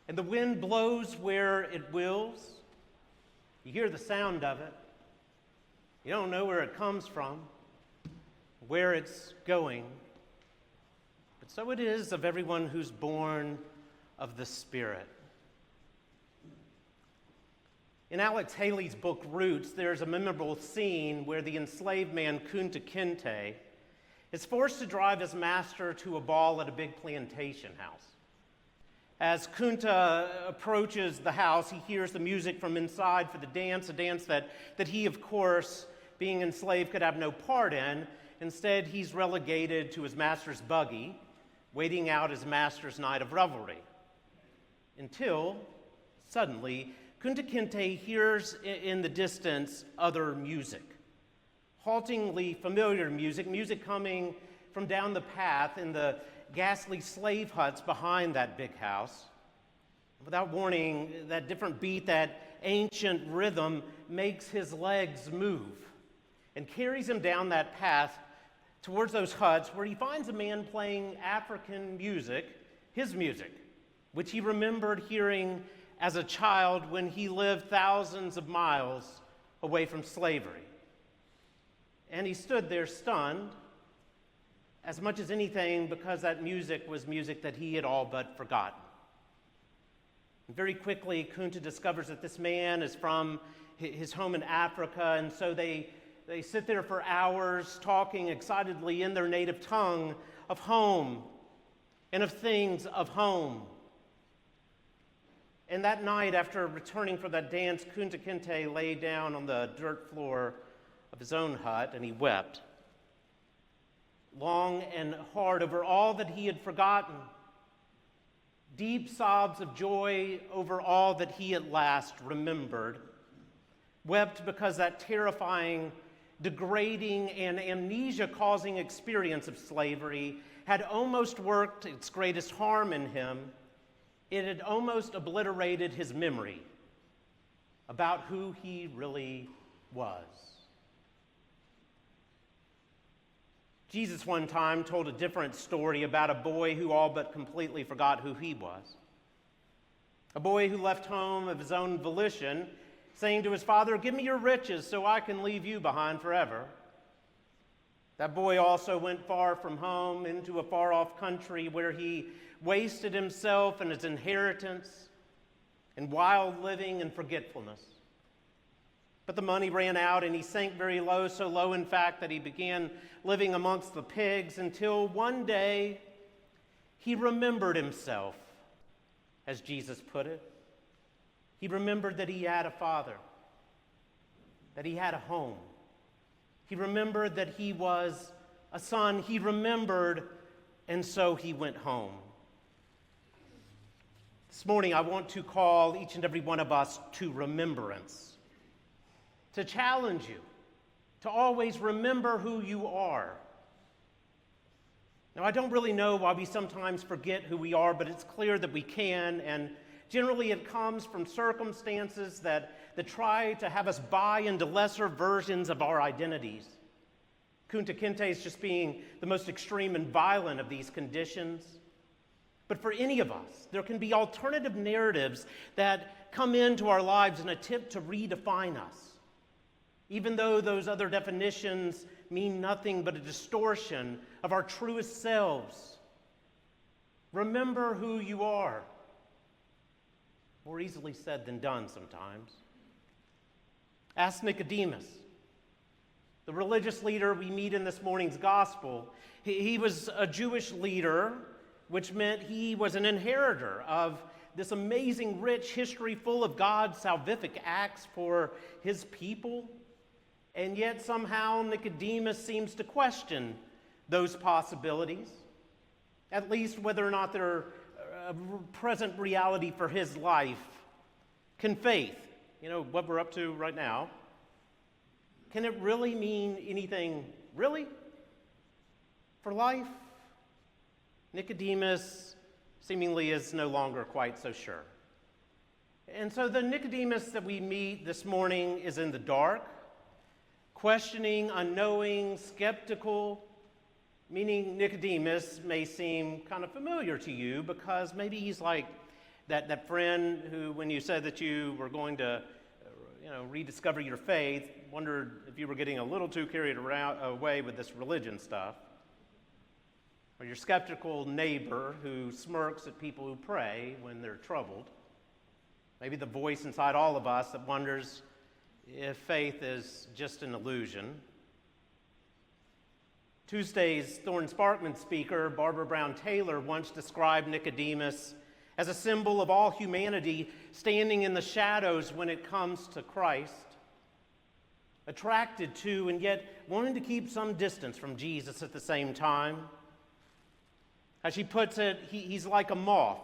and the wind blows where it wills. You hear the sound of it. You don't know where it comes from, where it's going. But so it is of everyone who's born of the Spirit. In Alex Haley's book, Roots, there's a memorable scene where the enslaved man Kunta Kinte is forced to drive his master to a ball at a big plantation house. As Kunta approaches the house, he hears the music from inside for the dance, a dance that he, of course, being enslaved, could have no part in. Instead, he's relegated to his master's buggy, waiting out his master's night of revelry. Until, suddenly, Kunta Kinte hears in the distance other music. Haltingly familiar music, music coming from down the path in the ghastly slave huts behind that big house. Without warning, that different beat, that ancient rhythm makes his legs move and carries him down that path towards those huts where he finds a man playing African music, his music, which he remembered hearing as a child when he lived thousands of miles away from slavery. And he stood there stunned, as much as anything, because that music was music that he had all but forgotten. And very quickly, Kunta discovers that this man is from his home in Africa, and so they sit there for hours talking excitedly in their native tongue of home and of things of home. And that night, after returning from that dance, Kunta Kinte lay down on the dirt floor of his own hut, and he wept long and hard over all that he had forgotten. Deep sobs of joy over all that he at last remembered. Wept because that terrifying, degrading, and amnesia-causing experience of slavery had almost worked its greatest harm in him. It had almost obliterated his memory about who he really was. Jesus one time told a different story about a boy who all but completely forgot who he was. A boy who left home of his own volition, saying to his father, "Give me your riches so I can leave you behind forever." That boy also went far from home into a far-off country where he wasted himself and his inheritance in wild living and forgetfulness. But the money ran out and he sank very low, so low in fact that he began living amongst the pigs until one day he remembered himself, as Jesus put it. He remembered that he had a father, that he had a home. He remembered that he was a son. He remembered, and so he went home. This morning, I want to call each and every one of us to remembrance, to challenge you to always remember who you are. Now, I don't really know why we sometimes forget who we are, but it's clear that we can, and generally it comes from circumstances that try to have us buy into lesser versions of our identities. Kunta Kinte is just being the most extreme and violent of these conditions. But for any of us, there can be alternative narratives that come into our lives and attempt to redefine us, even though those other definitions mean nothing but a distortion of our truest selves. Remember who you are. More easily said than done sometimes. Ask Nicodemus, the religious leader we meet in this morning's gospel. He was a Jewish leader, which meant he was an inheritor of this amazing, rich history full of God's salvific acts for his people. And yet somehow Nicodemus seems to question those possibilities, at least whether or not they're a present reality for his life. Can faith, what we're up to right now, can it really mean anything, really, for life? Nicodemus seemingly is no longer quite so sure. And so the Nicodemus that we meet this morning is in the dark, questioning, unknowing, skeptical, meaning Nicodemus may seem kind of familiar to you because maybe he's like That friend who, when you said that you were going to, rediscover your faith, wondered if you were getting a little too carried away with this religion stuff. Or your skeptical neighbor who smirks at people who pray when they're troubled. Maybe the voice inside all of us that wonders if faith is just an illusion. Tuesday's Thorne Sparkman speaker, Barbara Brown Taylor, once described Nicodemus as a symbol of all humanity standing in the shadows when it comes to Christ, attracted to and yet wanting to keep some distance from Jesus at the same time. As she puts it, he's like a moth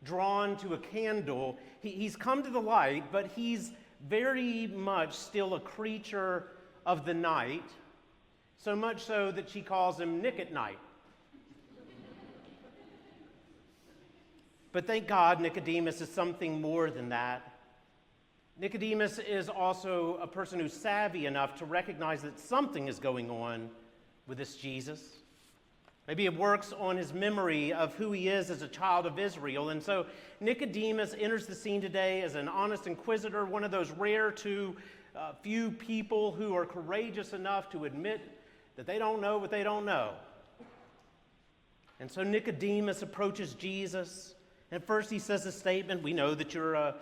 drawn to a candle. He's come to the light, but he's very much still a creature of the night, so much so that she calls him Nick at Night. But thank God Nicodemus is something more than that. Nicodemus is also a person who's savvy enough to recognize that something is going on with this Jesus. Maybe it works on his memory of who he is as a child of Israel. And so Nicodemus enters the scene today as an honest inquisitor, one of those rare few people who are courageous enough to admit that they don't know what they don't know. And so Nicodemus approaches Jesus. And first he says a statement, we know that you're a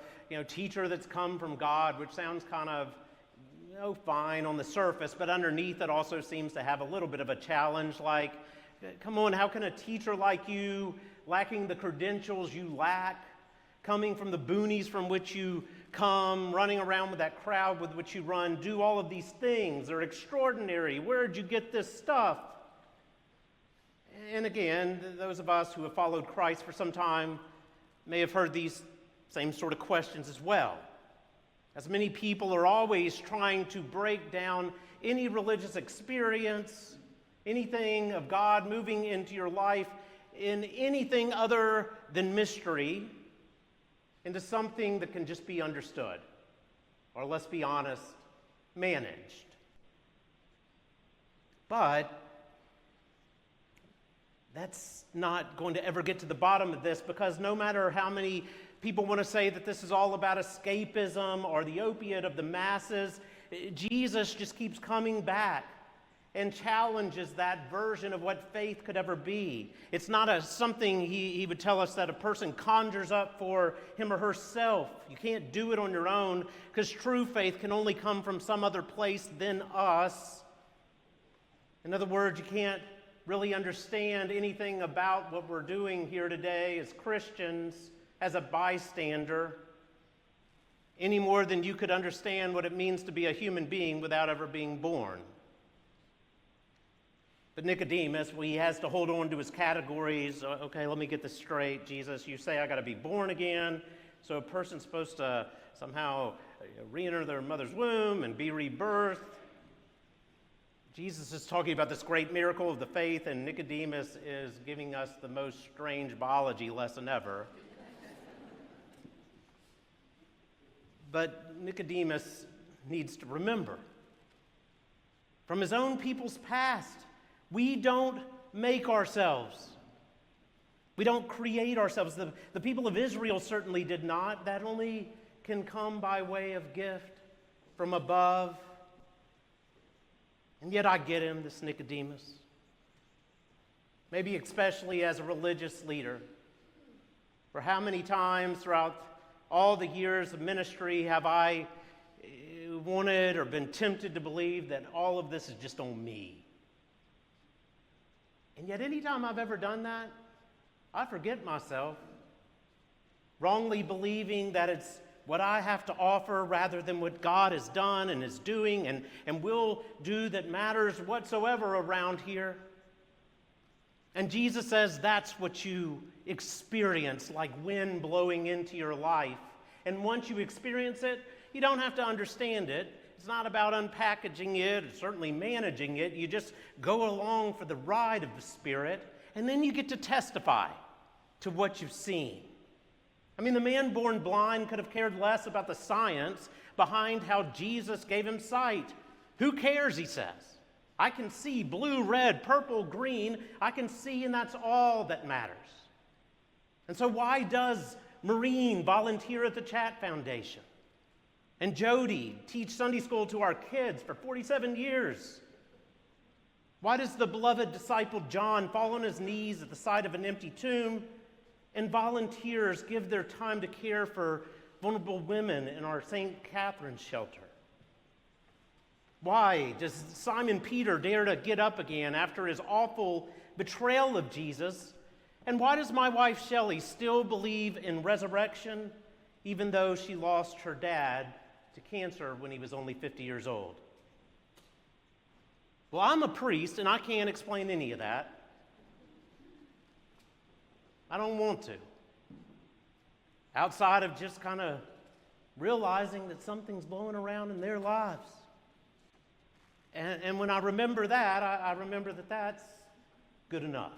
teacher that's come from God, which sounds kind of fine on the surface, but underneath it also seems to have a little bit of a challenge, like, come on, how can a teacher like you, lacking the credentials you lack, coming from the boonies from which you come, running around with that crowd with which you run, do all of these things? They're extraordinary. Where'd you get this stuff? And again, those of us who have followed Christ for some time may have heard these same sort of questions as well. As many people are always trying to break down any religious experience, anything of God moving into your life in anything other than mystery, into something that can just be understood, or let's be honest, managed. But that's not going to ever get to the bottom of this, because no matter how many people want to say that this is all about escapism or the opiate of the masses, Jesus just keeps coming back and challenges that version of what faith could ever be. It's not something he would tell us that a person conjures up for him or herself. You can't do it on your own, because true faith can only come from some other place than us. In other words, you can't really understand anything about what we're doing here today as Christians as a bystander, any more than you could understand what it means to be a human being without ever being born. But Nicodemus, he has to hold on to his categories. Okay, let me get this straight. Jesus, you say I got to be born again, so a person's supposed to somehow re-enter their mother's womb and be rebirthed. Jesus is talking about this great miracle of the faith, and Nicodemus is giving us the most strange biology lesson ever. But Nicodemus needs to remember, from his own people's past, we don't make ourselves. We don't create ourselves. The people of Israel certainly did not. That only can come by way of gift from above. And yet I get him, this Nicodemus. Maybe especially as a religious leader. For how many times throughout all the years of ministry have I wanted or been tempted to believe that all of this is just on me? And yet anytime I've ever done that, I forget myself, wrongly believing that it's what I have to offer rather than what God has done and is doing and will do that matters whatsoever around here. And Jesus says that's what you experience, like wind blowing into your life. And once you experience it, you don't have to understand it. It's not about unpackaging it, or certainly managing it. You just go along for the ride of the Spirit, and then you get to testify to what you've seen. I mean, the man born blind could have cared less about the science behind how Jesus gave him sight. Who cares, he says. I can see blue, red, purple, green. I can see, and that's all that matters. And so why does Maureen volunteer at the Chat Foundation? And Jody teach Sunday school to our kids for 47 years? Why does the beloved disciple John fall on his knees at the side of an empty tomb, and volunteers give their time to care for vulnerable women in our St. Catherine's shelter? Why does Simon Peter dare to get up again after his awful betrayal of Jesus? And why does my wife Shelley still believe in resurrection, even though she lost her dad to cancer when he was only 50 years old? Well, I'm a priest, and I can't explain any of that. I don't want to. Outside of just kind of realizing that something's blowing around in their lives. And when I remember that, I remember that that's good enough.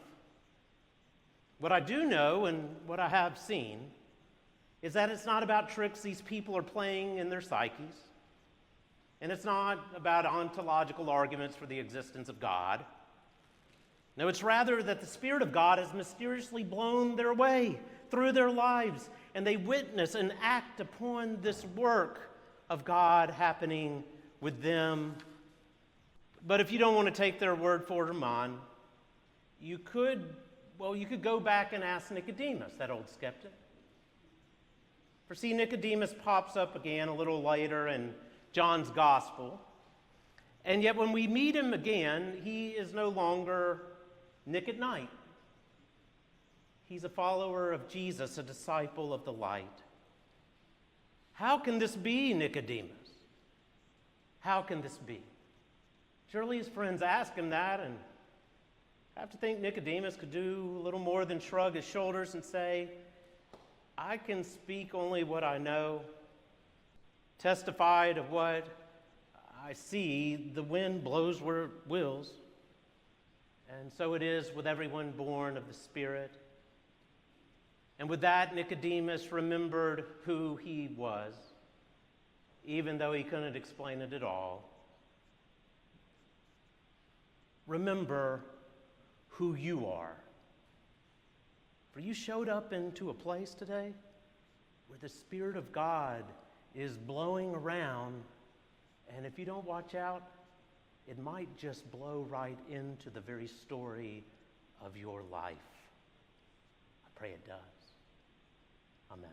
What I do know and what I have seen is that it's not about tricks these people are playing in their psyches. And it's not about ontological arguments for the existence of God. No, it's rather that the Spirit of God has mysteriously blown their way through their lives, and they witness and act upon this work of God happening with them. But if you don't want to take their word for it or mine, you could go back and ask Nicodemus, that old skeptic. For see, Nicodemus pops up again a little later in John's Gospel, and yet when we meet him again, he is no longer Nick at night. He's a follower of Jesus, a disciple of the light. How can this be, Nicodemus? How can this be? Surely his friends ask him that, and I have to think Nicodemus could do a little more than shrug his shoulders and say, I can speak only what I know, testify to what I see. The wind blows where it wills. And so it is with everyone born of the Spirit. And with that, Nicodemus remembered who he was, even though he couldn't explain it at all. Remember who you are. For you showed up into a place today where the Spirit of God is blowing around, and if you don't watch out, it might just blow right into the very story of your life. I pray it does. Amen.